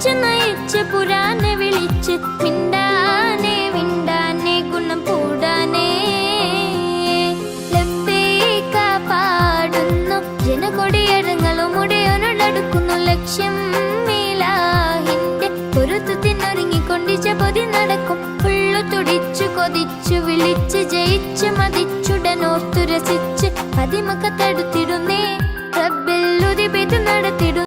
നയിച്ചു നയിച്ച് പുരാനെ വിളിച്ച് മിണ്ടാനെ മിണ്ടാനെ ഗുണം കൂടാനേ ലബ്ബൈക പാടുന്നു ജനകൊടിയടങ്ങളും ഉടയോനോടടുക്കുന്നു ലക്ഷ്യം മീലാഹിന്റെ പൊരുത്തത്തിനൊരുങ്ങിക്കൊണ്ടിച്ച പൊതി നടക്കും ഉള്ളു തുടിച്ചു കൊതിച്ചു വിളിച്ച് ജയിച്ച് മതിച്ചുടനോർത്തു രസിച്ച് അതിമക്കത്തടുത്തിടുന്നേ